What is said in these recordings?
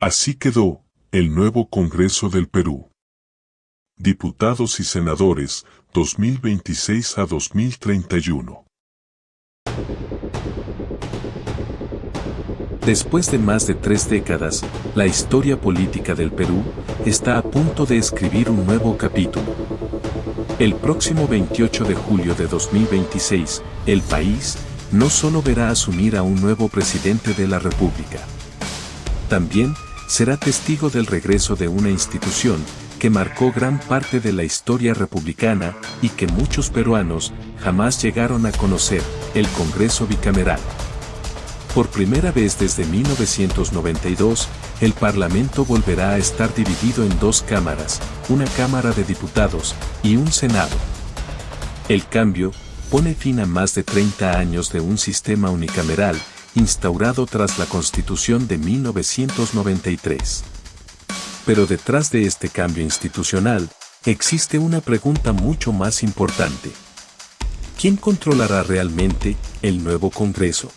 Así quedó el nuevo Congreso del Perú. Diputados y senadores, 2026 a 2031. Después de más de 3 décadas, la historia política del Perú está a punto de escribir un nuevo capítulo. El próximo 28 de julio de 2026, el país no solo verá asumir a un nuevo presidente de la República. También será testigo del regreso de una institución que marcó gran parte de la historia republicana y que muchos peruanos jamás llegaron a conocer, el Congreso Bicameral. Por primera vez desde 1992, el Parlamento volverá a estar dividido en 2 cámaras, una Cámara de Diputados y un Senado. El cambio pone fin a más de 30 años de un sistema unicameral instaurado tras la Constitución de 1993. Pero detrás de este cambio institucional, existe una pregunta mucho más importante. ¿Quién controlará realmente el nuevo Congreso?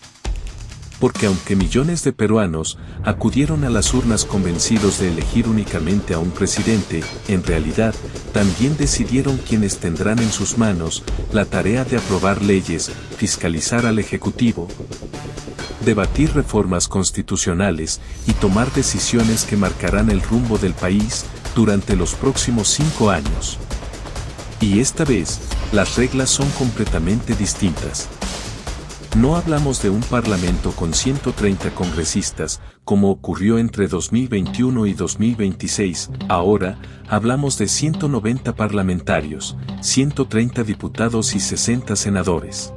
Porque aunque millones de peruanos acudieron a las urnas convencidos de elegir únicamente a un presidente, en realidad, también decidieron quienes tendrán en sus manos la tarea de aprobar leyes, fiscalizar al Ejecutivo, debatir reformas constitucionales y tomar decisiones que marcarán el rumbo del país durante los próximos 5 años. Y esta vez, las reglas son completamente distintas. No hablamos de un parlamento con 130 congresistas, como ocurrió entre 2021 y 2026, ahora hablamos de 190 parlamentarios, 130 diputados y 60 senadores.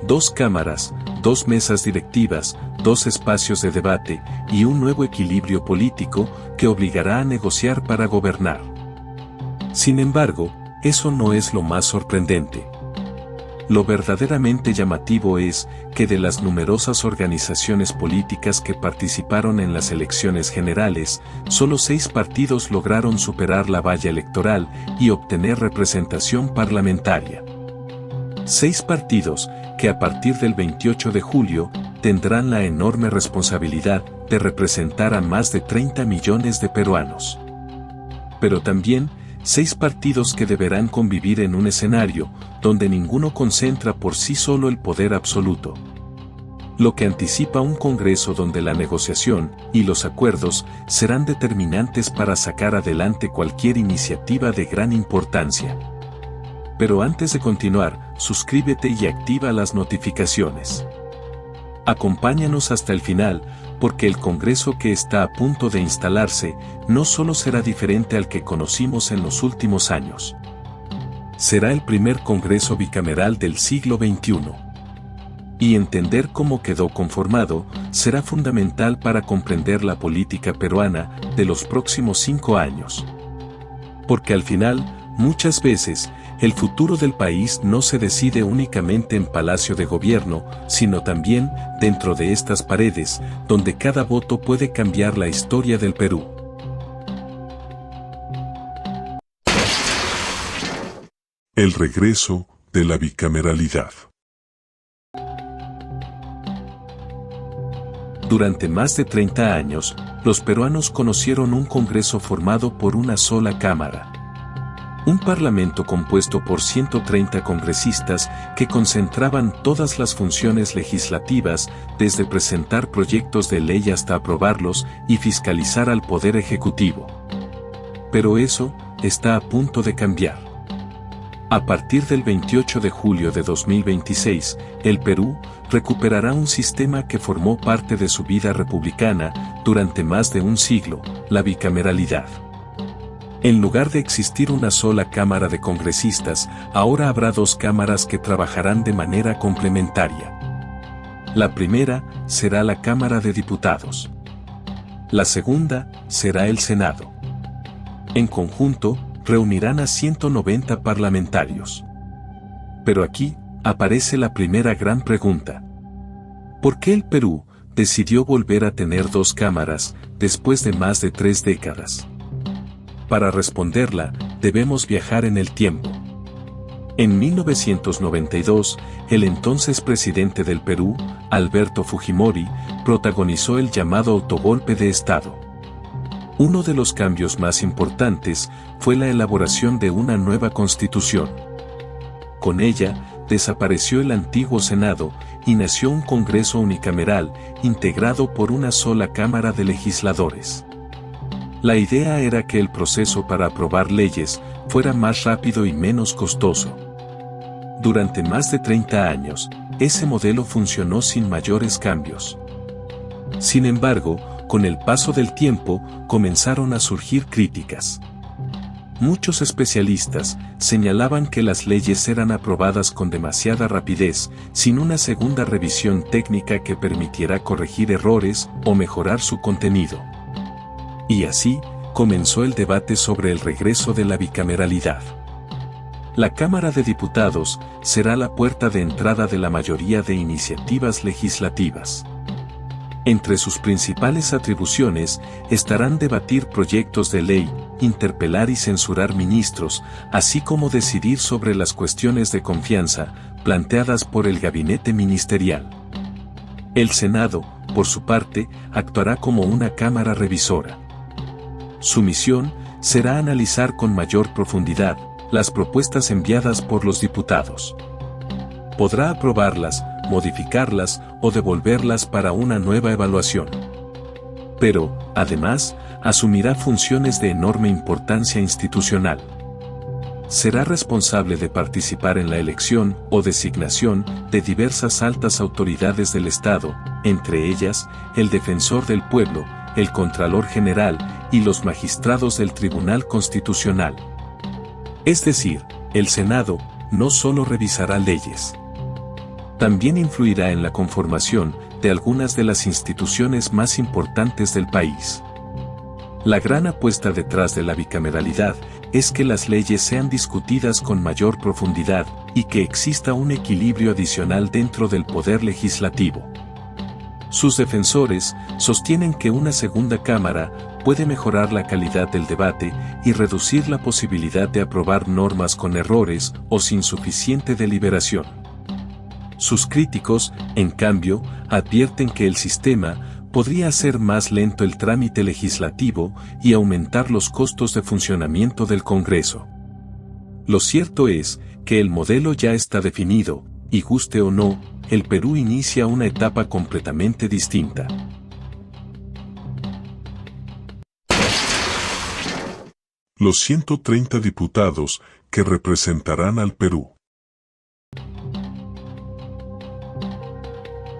2 cámaras, 2 mesas directivas, 2 espacios de debate y un nuevo equilibrio político que obligará a negociar para gobernar. Sin embargo, eso no es lo más sorprendente. Lo verdaderamente llamativo es que de las numerosas organizaciones políticas que participaron en las elecciones generales, solo 6 partidos lograron superar la valla electoral y obtener representación parlamentaria. 6 partidos que a partir del 28 de julio tendrán la enorme responsabilidad de representar a más de 30 millones de peruanos. Pero también 6 partidos que deberán convivir en un escenario donde ninguno concentra por sí solo el poder absoluto. Lo que anticipa un Congreso donde la negociación y los acuerdos serán determinantes para sacar adelante cualquier iniciativa de gran importancia. Pero antes de continuar, suscríbete y activa las notificaciones. Acompáñanos hasta el final, porque el Congreso que está a punto de instalarse no solo será diferente al que conocimos en los últimos años. Será el primer Congreso bicameral del siglo XXI. Y entender cómo quedó conformado será fundamental para comprender la política peruana de los próximos 5 años. Porque al final, muchas veces, el futuro del país no se decide únicamente en Palacio de Gobierno, sino también dentro de estas paredes, donde cada voto puede cambiar la historia del Perú. El regreso de la bicameralidad. Durante más de 30 años, los peruanos conocieron un Congreso formado por una sola Cámara. Un parlamento compuesto por 130 congresistas que concentraban todas las funciones legislativas, desde presentar proyectos de ley hasta aprobarlos y fiscalizar al Poder Ejecutivo. Pero eso está a punto de cambiar. A partir del 28 de julio de 2026, el Perú recuperará un sistema que formó parte de su vida republicana durante más de un siglo, la bicameralidad. En lugar de existir una sola Cámara de Congresistas, ahora habrá 2 cámaras que trabajarán de manera complementaria. La primera será la Cámara de Diputados. La segunda será el Senado. En conjunto, reunirán a 190 parlamentarios. Pero aquí aparece la primera gran pregunta. ¿Por qué el Perú decidió volver a tener 2 cámaras después de más de 3 décadas? Para responderla, debemos viajar en el tiempo. En 1992, el entonces presidente del Perú, Alberto Fujimori, protagonizó el llamado autogolpe de Estado. Uno de los cambios más importantes fue la elaboración de una nueva constitución. Con ella, desapareció el antiguo Senado y nació un Congreso unicameral integrado por una sola Cámara de Legisladores. La idea era que el proceso para aprobar leyes fuera más rápido y menos costoso. Durante más de 30 años, ese modelo funcionó sin mayores cambios. Sin embargo, con el paso del tiempo, comenzaron a surgir críticas. Muchos especialistas señalaban que las leyes eran aprobadas con demasiada rapidez, sin una segunda revisión técnica que permitiera corregir errores o mejorar su contenido. Y así, comenzó el debate sobre el regreso de la bicameralidad. La Cámara de Diputados será la puerta de entrada de la mayoría de iniciativas legislativas. Entre sus principales atribuciones estarán debatir proyectos de ley, interpelar y censurar ministros, así como decidir sobre las cuestiones de confianza planteadas por el gabinete ministerial. El Senado, por su parte, actuará como una cámara revisora. Su misión será analizar con mayor profundidad las propuestas enviadas por los diputados. Podrá aprobarlas, modificarlas o devolverlas para una nueva evaluación. Pero, además, asumirá funciones de enorme importancia institucional. Será responsable de participar en la elección o designación de diversas altas autoridades del Estado, entre ellas, el Defensor del Pueblo, el Contralor General y los magistrados del Tribunal Constitucional. Es decir, el Senado no solo revisará leyes. También influirá en la conformación de algunas de las instituciones más importantes del país. La gran apuesta detrás de la bicameralidad es que las leyes sean discutidas con mayor profundidad y que exista un equilibrio adicional dentro del poder legislativo. Sus defensores sostienen que una segunda cámara puede mejorar la calidad del debate y reducir la posibilidad de aprobar normas con errores o sin suficiente deliberación. Sus críticos, en cambio, advierten que el sistema podría hacer más lento el trámite legislativo y aumentar los costos de funcionamiento del Congreso. Lo cierto es que el modelo ya está definido, y guste o no, el Perú inicia una etapa completamente distinta. Los 130 diputados que representarán al Perú.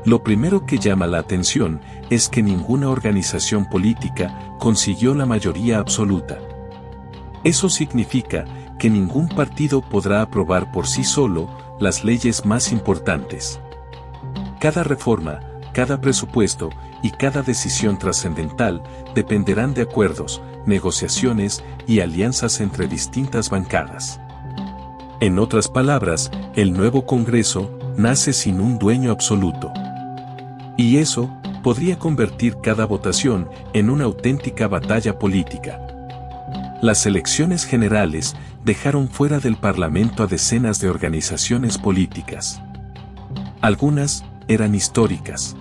Lo primero que llama la atención es que ninguna organización política consiguió la mayoría absoluta. Eso significa que ningún partido podrá aprobar por sí solo las leyes más importantes. Cada reforma, cada presupuesto y cada decisión trascendental dependerán de acuerdos, negociaciones y alianzas entre distintas bancadas. En otras palabras, el nuevo Congreso nace sin un dueño absoluto. Y eso podría convertir cada votación en una auténtica batalla política. Las elecciones generales dejaron fuera del Parlamento a decenas de organizaciones políticas. Algunas eran históricas.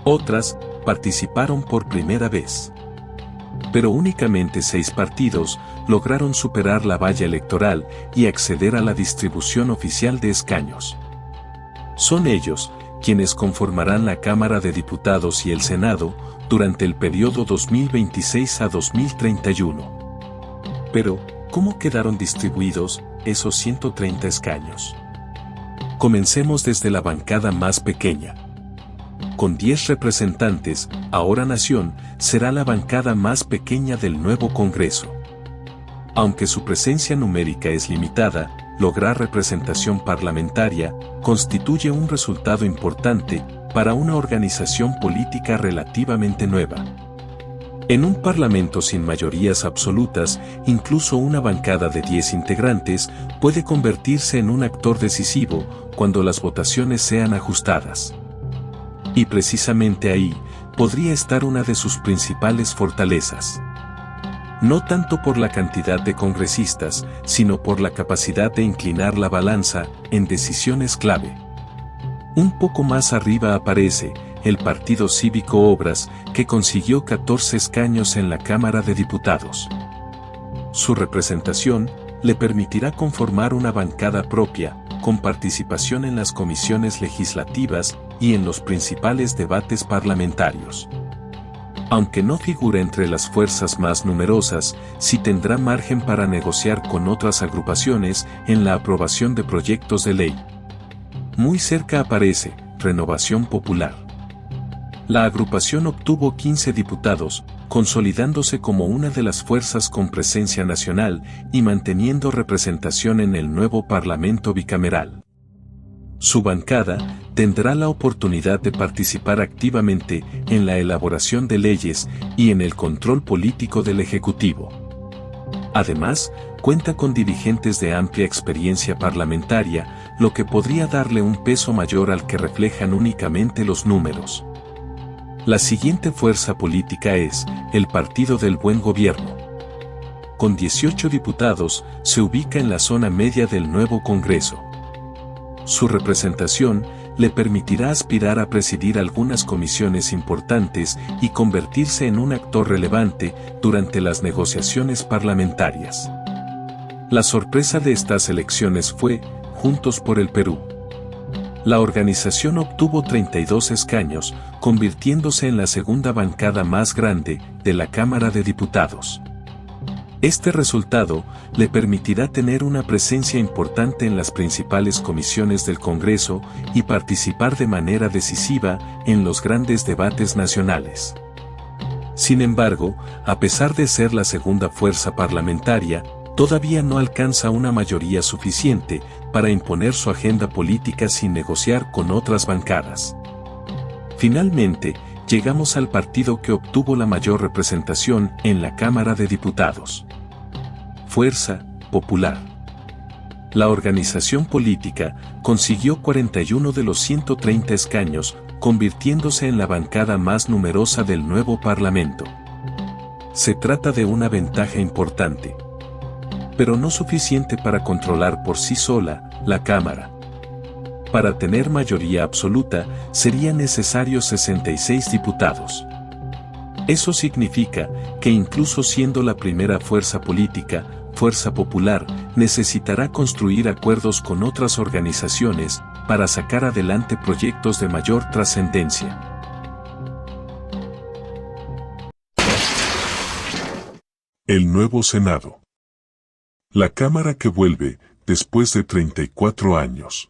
Otras participaron por primera vez. Pero únicamente 6 partidos lograron superar la valla electoral y acceder a la distribución oficial de escaños. Son ellos quienes conformarán la Cámara de Diputados y el Senado durante el periodo 2026 a 2031. Pero, ¿cómo quedaron distribuidos esos 130 escaños? Comencemos desde la bancada más pequeña. Con 10 representantes, Ahora Nación será la bancada más pequeña del nuevo Congreso. Aunque su presencia numérica es limitada, lograr representación parlamentaria constituye un resultado importante para una organización política relativamente nueva. En un parlamento sin mayorías absolutas, incluso una bancada de 10 integrantes puede convertirse en un actor decisivo cuando las votaciones sean ajustadas. Y precisamente ahí podría estar una de sus principales fortalezas. No tanto por la cantidad de congresistas, sino por la capacidad de inclinar la balanza en decisiones clave. Un poco más arriba aparece el Partido Cívico Obras, que consiguió 14 escaños en la Cámara de Diputados. Su representación le permitirá conformar una bancada propia, con participación en las comisiones legislativas y en los principales debates parlamentarios. Aunque no figura entre las fuerzas más numerosas, sí tendrá margen para negociar con otras agrupaciones en la aprobación de proyectos de ley. Muy cerca aparece Renovación Popular. La agrupación obtuvo 15 diputados, consolidándose como una de las fuerzas con presencia nacional y manteniendo representación en el nuevo Parlamento bicameral. Su bancada tendrá la oportunidad de participar activamente en la elaboración de leyes y en el control político del Ejecutivo. Además, cuenta con dirigentes de amplia experiencia parlamentaria, lo que podría darle un peso mayor al que reflejan únicamente los números. La siguiente fuerza política es el Partido del Buen Gobierno. Con 18 diputados, se ubica en la zona media del nuevo Congreso. Su representación le permitirá aspirar a presidir algunas comisiones importantes y convertirse en un actor relevante durante las negociaciones parlamentarias. La sorpresa de estas elecciones fue Juntos por el Perú. La organización obtuvo 32 escaños, convirtiéndose en la segunda bancada más grande de la Cámara de Diputados. Este resultado le permitirá tener una presencia importante en las principales comisiones del Congreso y participar de manera decisiva en los grandes debates nacionales. Sin embargo, a pesar de ser la segunda fuerza parlamentaria, todavía no alcanza una mayoría suficiente para imponer su agenda política sin negociar con otras bancadas. Finalmente, llegamos al partido que obtuvo la mayor representación en la Cámara de Diputados. Fuerza Popular. La organización política consiguió 41 de los 130 escaños, convirtiéndose en la bancada más numerosa del nuevo Parlamento. Se trata de una ventaja importante, pero no suficiente para controlar por sí sola la Cámara. Para tener mayoría absoluta, serían necesarios 66 diputados. Eso significa que incluso siendo la primera fuerza política, Fuerza Popular, necesitará construir acuerdos con otras organizaciones para sacar adelante proyectos de mayor trascendencia. El nuevo Senado. La Cámara que vuelve después de 34 años.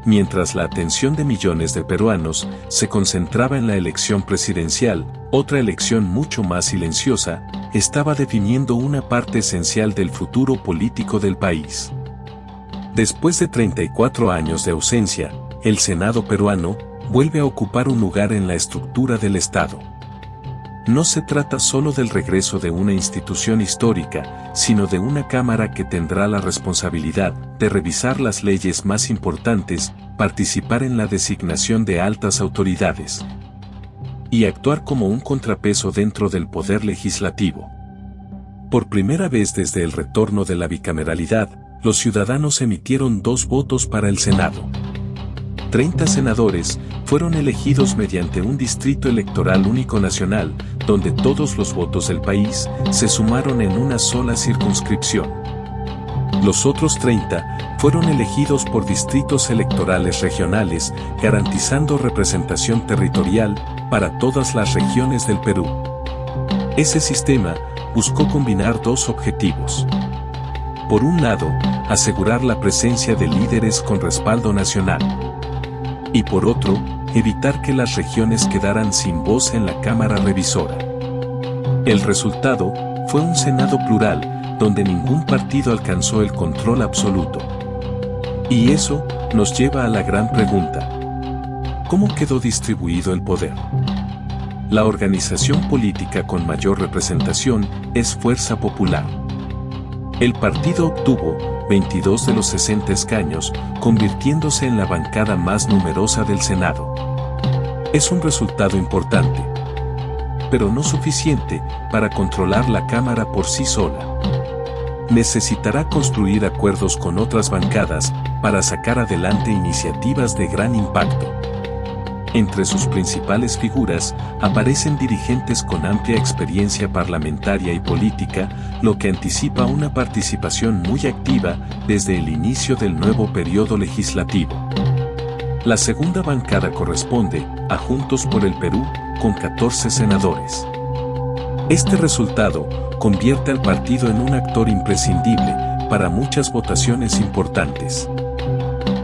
Mientras la atención de millones de peruanos se concentraba en la elección presidencial, otra elección mucho más silenciosa estaba definiendo una parte esencial del futuro político del país. Después de 34 años de ausencia, el Senado peruano vuelve a ocupar un lugar en la estructura del Estado. No se trata solo del regreso de una institución histórica, sino de una Cámara que tendrá la responsabilidad de revisar las leyes más importantes, participar en la designación de altas autoridades y actuar como un contrapeso dentro del poder legislativo. Por primera vez desde el retorno de la bicameralidad, los ciudadanos emitieron 2 votos para el Senado. 30 senadores fueron elegidos mediante un distrito electoral único nacional, donde todos los votos del país se sumaron en una sola circunscripción. Los otros 30 fueron elegidos por distritos electorales regionales, garantizando representación territorial para todas las regiones del Perú. Ese sistema buscó combinar 2 objetivos. Por un lado, asegurar la presencia de líderes con respaldo nacional. Y por otro, evitar que las regiones quedaran sin voz en la Cámara Revisora. El resultado fue un Senado plural, donde ningún partido alcanzó el control absoluto. Y eso nos lleva a la gran pregunta: ¿cómo quedó distribuido el poder? La organización política con mayor representación es Fuerza Popular. El partido obtuvo 22 de los 60 escaños, convirtiéndose en la bancada más numerosa del Senado. Es un resultado importante, pero no suficiente para controlar la Cámara por sí sola. Necesitará construir acuerdos con otras bancadas para sacar adelante iniciativas de gran impacto. Entre sus principales figuras aparecen dirigentes con amplia experiencia parlamentaria y política, lo que anticipa una participación muy activa desde el inicio del nuevo periodo legislativo. La segunda bancada corresponde a Juntos por el Perú, con 14 senadores. Este resultado convierte al partido en un actor imprescindible para muchas votaciones importantes.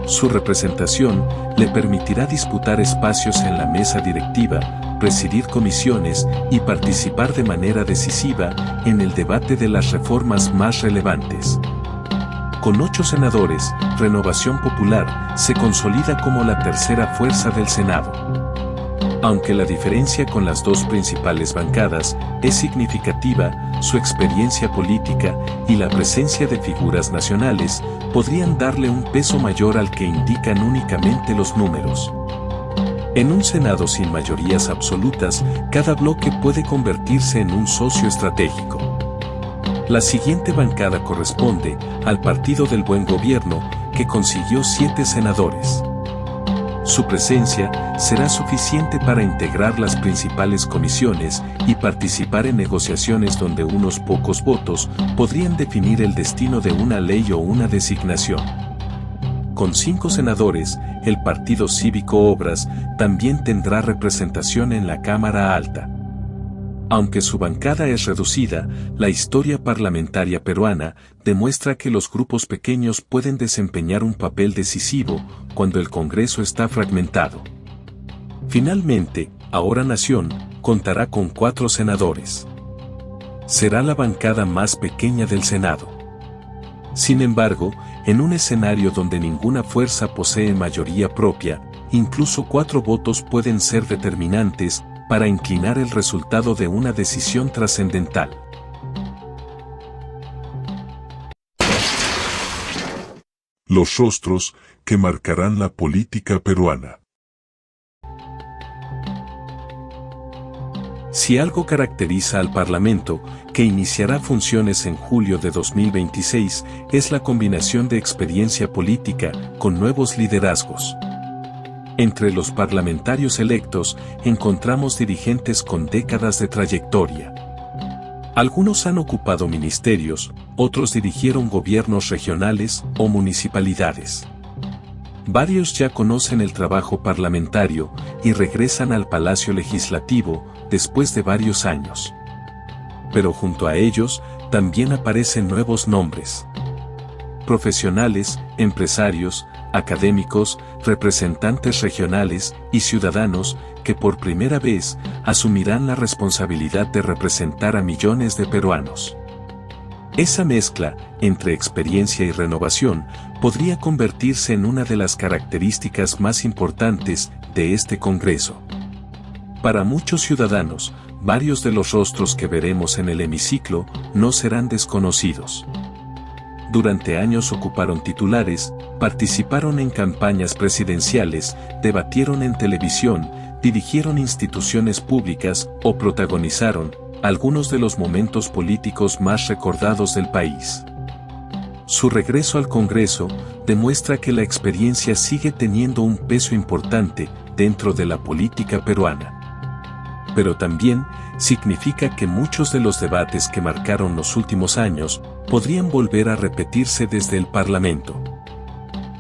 Su representación le permitirá disputar espacios en la mesa directiva, presidir comisiones y participar de manera decisiva en el debate de las reformas más relevantes. Con 8 senadores, Renovación Popular se consolida como la tercera fuerza del Senado. Aunque la diferencia con las dos principales bancadas es significativa, su experiencia política y la presencia de figuras nacionales podrían darle un peso mayor al que indican únicamente los números. En un Senado sin mayorías absolutas, cada bloque puede convertirse en un socio estratégico. La siguiente bancada corresponde al Partido del Buen Gobierno, que consiguió 7 senadores. Su presencia será suficiente para integrar las principales comisiones y participar en negociaciones donde unos pocos votos podrían definir el destino de una ley o una designación. Con 5 senadores, el Partido Cívico Obras también tendrá representación en la Cámara Alta. Aunque su bancada es reducida, la historia parlamentaria peruana demuestra que los grupos pequeños pueden desempeñar un papel decisivo cuando el Congreso está fragmentado. Finalmente, Ahora Nación contará con 4 senadores. Será la bancada más pequeña del Senado. Sin embargo, en un escenario donde ninguna fuerza posee mayoría propia, incluso 4 votos pueden ser determinantes para inclinar el resultado de una decisión trascendental. Los rostros que marcarán la política peruana. Si algo caracteriza al Parlamento, que iniciará funciones en julio de 2026, es la combinación de experiencia política con nuevos liderazgos. Entre los parlamentarios electos encontramos dirigentes con décadas de trayectoria. Algunos han ocupado ministerios, otros dirigieron gobiernos regionales o municipalidades. Varios ya conocen el trabajo parlamentario y regresan al Palacio Legislativo después de varios años. Pero junto a ellos también aparecen nuevos nombres. Profesionales, empresarios, académicos, representantes regionales y ciudadanos que por primera vez asumirán la responsabilidad de representar a millones de peruanos. Esa mezcla entre experiencia y renovación podría convertirse en una de las características más importantes de este Congreso. Para muchos ciudadanos, varios de los rostros que veremos en el hemiciclo no serán desconocidos. Durante años ocuparon titulares, participaron en campañas presidenciales, debatieron en televisión, dirigieron instituciones públicas o protagonizaron algunos de los momentos políticos más recordados del país. Su regreso al Congreso demuestra que la experiencia sigue teniendo un peso importante dentro de la política peruana. Pero también significa que muchos de los debates que marcaron los últimos años podrían volver a repetirse desde el Parlamento.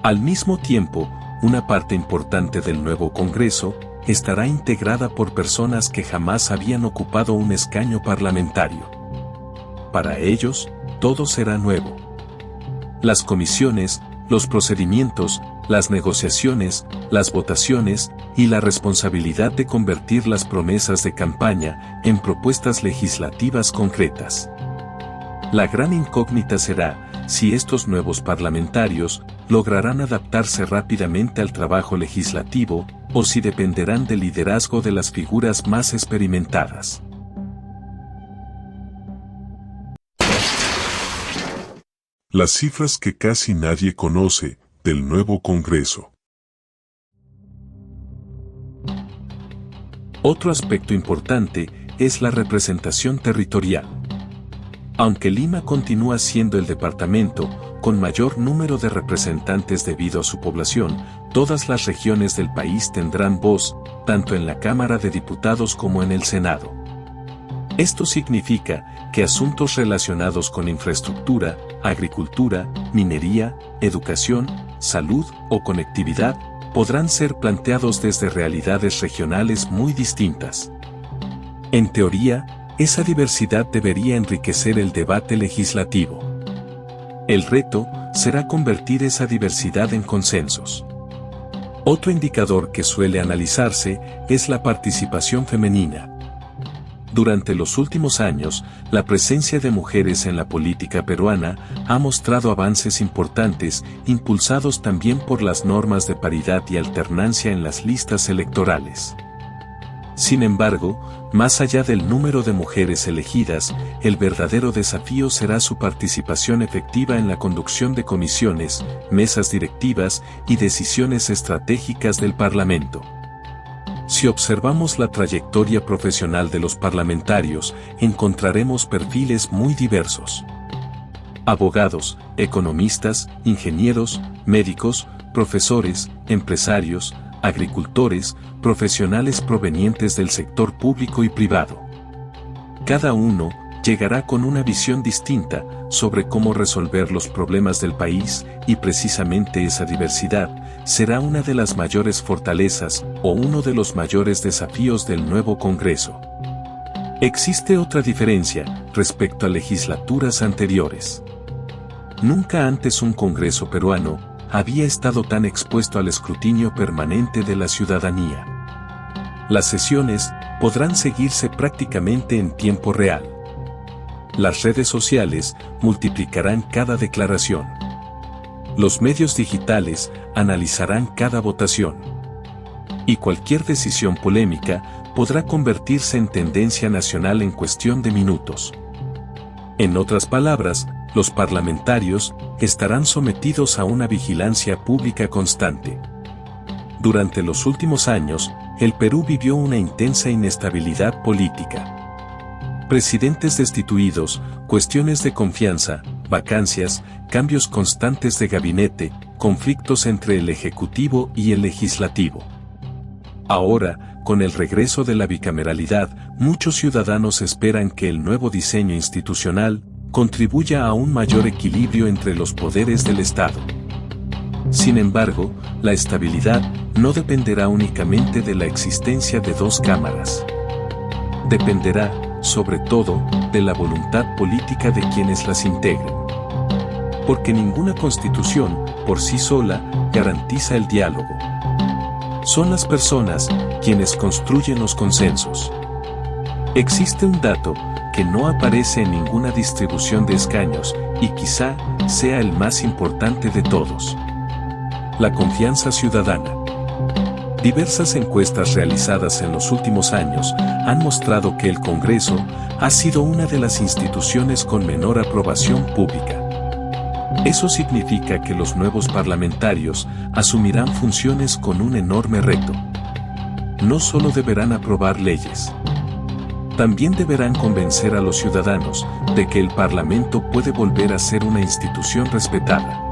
Al mismo tiempo, una parte importante del nuevo Congreso estará integrada por personas que jamás habían ocupado un escaño parlamentario. Para ellos, todo será nuevo. Las comisiones, los procedimientos, las negociaciones, las votaciones y la responsabilidad de convertir las promesas de campaña en propuestas legislativas concretas. La gran incógnita será si estos nuevos parlamentarios lograrán adaptarse rápidamente al trabajo legislativo o si dependerán del liderazgo de las figuras más experimentadas. Las cifras que casi nadie conoce del nuevo Congreso. Otro aspecto importante es la representación territorial. Aunque Lima continúa siendo el departamento con mayor número de representantes debido a su población, todas las regiones del país tendrán voz, tanto en la Cámara de Diputados como en el Senado. Esto significa que asuntos relacionados con infraestructura, agricultura, minería, educación, salud o conectividad podrán ser planteados desde realidades regionales muy distintas. En teoría, esa diversidad debería enriquecer el debate legislativo. El reto será convertir esa diversidad en consensos. Otro indicador que suele analizarse es la participación femenina. Durante los últimos años, la presencia de mujeres en la política peruana ha mostrado avances importantes, impulsados también por las normas de paridad y alternancia en las listas electorales. Sin embargo, más allá del número de mujeres elegidas, el verdadero desafío será su participación efectiva en la conducción de comisiones, mesas directivas y decisiones estratégicas del Parlamento. Si observamos la trayectoria profesional de los parlamentarios, encontraremos perfiles muy diversos. Abogados, economistas, ingenieros, médicos, profesores, empresarios, agricultores, profesionales provenientes del sector público y privado. Cada uno llegará con una visión distinta sobre cómo resolver los problemas del país, y precisamente esa diversidad será una de las mayores fortalezas o uno de los mayores desafíos del nuevo Congreso. Existe otra diferencia respecto a legislaturas anteriores. Nunca antes un Congreso peruano había estado tan expuesto al escrutinio permanente de la ciudadanía. Las sesiones podrán seguirse prácticamente en tiempo real. Las redes sociales multiplicarán cada declaración. Los medios digitales analizarán cada votación. Y cualquier decisión polémica podrá convertirse en tendencia nacional en cuestión de minutos. En otras palabras, los parlamentarios estarán sometidos a una vigilancia pública constante. Durante los últimos años, el Perú vivió una intensa inestabilidad política. Presidentes destituidos, cuestiones de confianza, vacancias, cambios constantes de gabinete, conflictos entre el Ejecutivo y el Legislativo. Ahora, con el regreso de la bicameralidad, muchos ciudadanos esperan que el nuevo diseño institucional contribuya a un mayor equilibrio entre los poderes del Estado. Sin embargo, la estabilidad no dependerá únicamente de la existencia de dos cámaras. Dependerá, sobre todo, de la voluntad política de quienes las integren. Porque ninguna constitución, por sí sola, garantiza el diálogo. Son las personas quienes construyen los consensos. Existe un dato que no aparece en ninguna distribución de escaños, y quizá sea el más importante de todos: la confianza ciudadana. Diversas encuestas realizadas en los últimos años han mostrado que el Congreso ha sido una de las instituciones con menor aprobación pública. Eso significa que los nuevos parlamentarios asumirán funciones con un enorme reto. No solo deberán aprobar leyes, también deberán convencer a los ciudadanos de que el Parlamento puede volver a ser una institución respetada.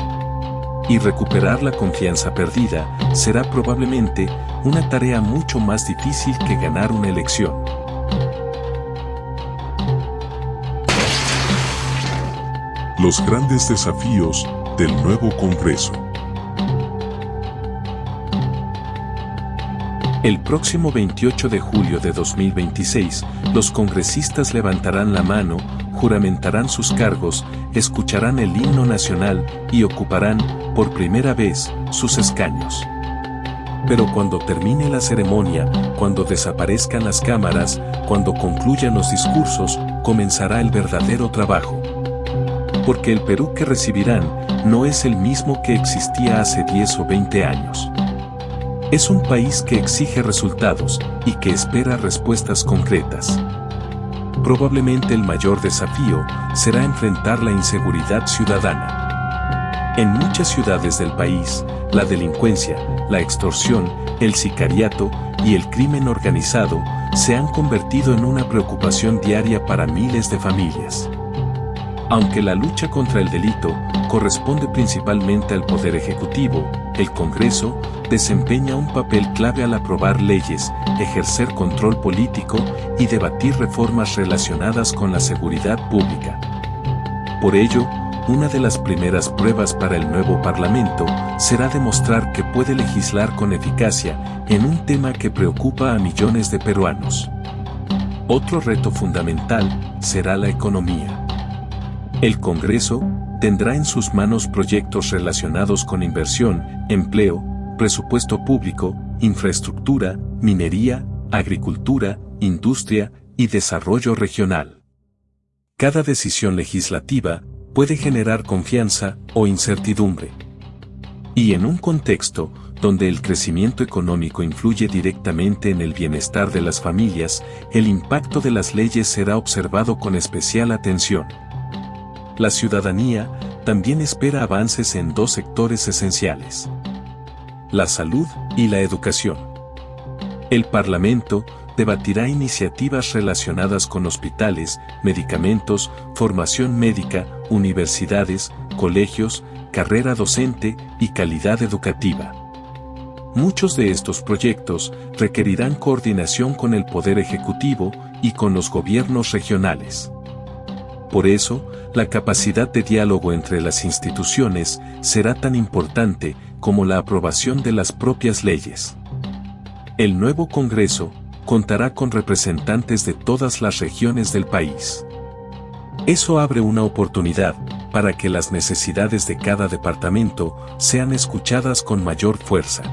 Y recuperar la confianza perdida será probablemente una tarea mucho más difícil que ganar una elección. Los grandes desafíos del nuevo Congreso. El próximo 28 de julio de 2026, los congresistas levantarán la mano, juramentarán sus cargos, escucharán el himno nacional y ocuparán, por primera vez, sus escaños. Pero cuando termine la ceremonia, cuando desaparezcan las cámaras, cuando concluyan los discursos, comenzará el verdadero trabajo. Porque el Perú que recibirán no es el mismo que existía hace 10 o 20 años. Es un país que exige resultados y que espera respuestas concretas. Probablemente el mayor desafío será enfrentar la inseguridad ciudadana. En muchas ciudades del país, la delincuencia, la extorsión, el sicariato y el crimen organizado se han convertido en una preocupación diaria para miles de familias. Aunque la lucha contra el delito corresponde principalmente al Poder Ejecutivo, el Congreso desempeña un papel clave al aprobar leyes, ejercer control político y debatir reformas relacionadas con la seguridad pública. Por ello, una de las primeras pruebas para el nuevo Parlamento será demostrar que puede legislar con eficacia en un tema que preocupa a millones de peruanos. Otro reto fundamental será la economía. El Congreso tendrá en sus manos proyectos relacionados con inversión, empleo, presupuesto público, infraestructura, minería, agricultura, industria y desarrollo regional. Cada decisión legislativa puede generar confianza o incertidumbre. Y en un contexto donde el crecimiento económico influye directamente en el bienestar de las familias, el impacto de las leyes será observado con especial atención. La ciudadanía también espera avances en dos sectores esenciales: la salud y la educación. El Parlamento debatirá iniciativas relacionadas con hospitales, medicamentos, formación médica, universidades, colegios, carrera docente y calidad educativa. Muchos de estos proyectos requerirán coordinación con el Poder Ejecutivo y con los gobiernos regionales. Por eso, la capacidad de diálogo entre las instituciones será tan importante como la aprobación de las propias leyes. El nuevo Congreso contará con representantes de todas las regiones del país. Eso abre una oportunidad para que las necesidades de cada departamento sean escuchadas con mayor fuerza.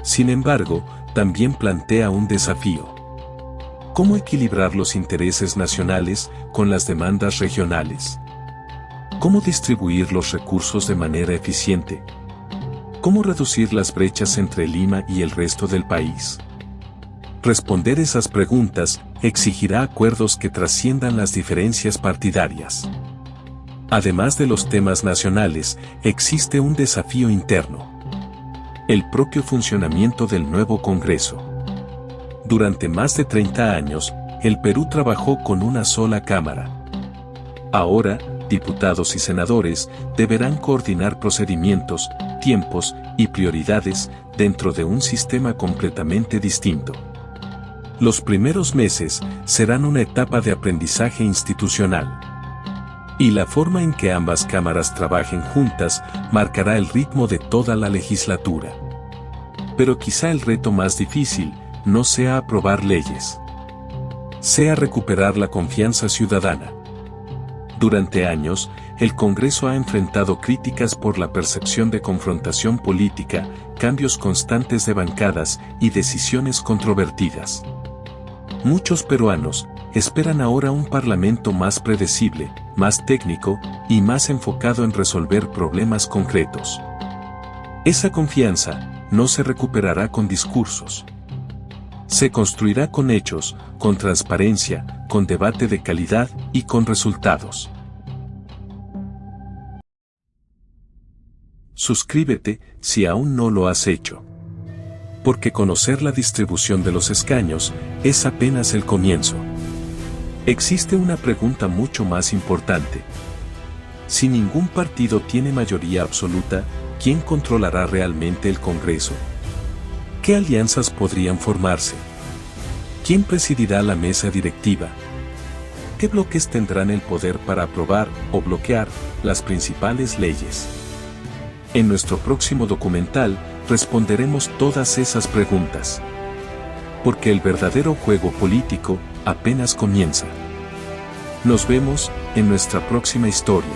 Sin embargo, también plantea un desafío: ¿cómo equilibrar los intereses nacionales con las demandas regionales? ¿Cómo distribuir los recursos de manera eficiente? ¿Cómo reducir las brechas entre Lima y el resto del país? Responder esas preguntas exigirá acuerdos que trasciendan las diferencias partidarias. Además de los temas nacionales, existe un desafío interno: el propio funcionamiento del nuevo Congreso. Durante más de 30 años, el Perú trabajó con una sola Cámara. Ahora, diputados y senadores deberán coordinar procedimientos, tiempos y prioridades dentro de un sistema completamente distinto. Los primeros meses serán una etapa de aprendizaje institucional. Y la forma en que ambas cámaras trabajen juntas marcará el ritmo de toda la legislatura. Pero quizá el reto más difícil no sea aprobar leyes, sea recuperar la confianza ciudadana. Durante años, el Congreso ha enfrentado críticas por la percepción de confrontación política, cambios constantes de bancadas y decisiones controvertidas. Muchos peruanos esperan ahora un parlamento más predecible, más técnico y más enfocado en resolver problemas concretos. Esa confianza no se recuperará con discursos. Se construirá con hechos, con transparencia, con debate de calidad y con resultados. Suscríbete si aún no lo has hecho. Porque conocer la distribución de los escaños es apenas el comienzo. Existe una pregunta mucho más importante. Si ningún partido tiene mayoría absoluta, ¿quién controlará realmente el Congreso? ¿Qué alianzas podrían formarse? ¿Quién presidirá la mesa directiva? ¿Qué bloques tendrán el poder para aprobar o bloquear las principales leyes? En nuestro próximo documental responderemos todas esas preguntas. Porque el verdadero juego político apenas comienza. Nos vemos en nuestra próxima historia.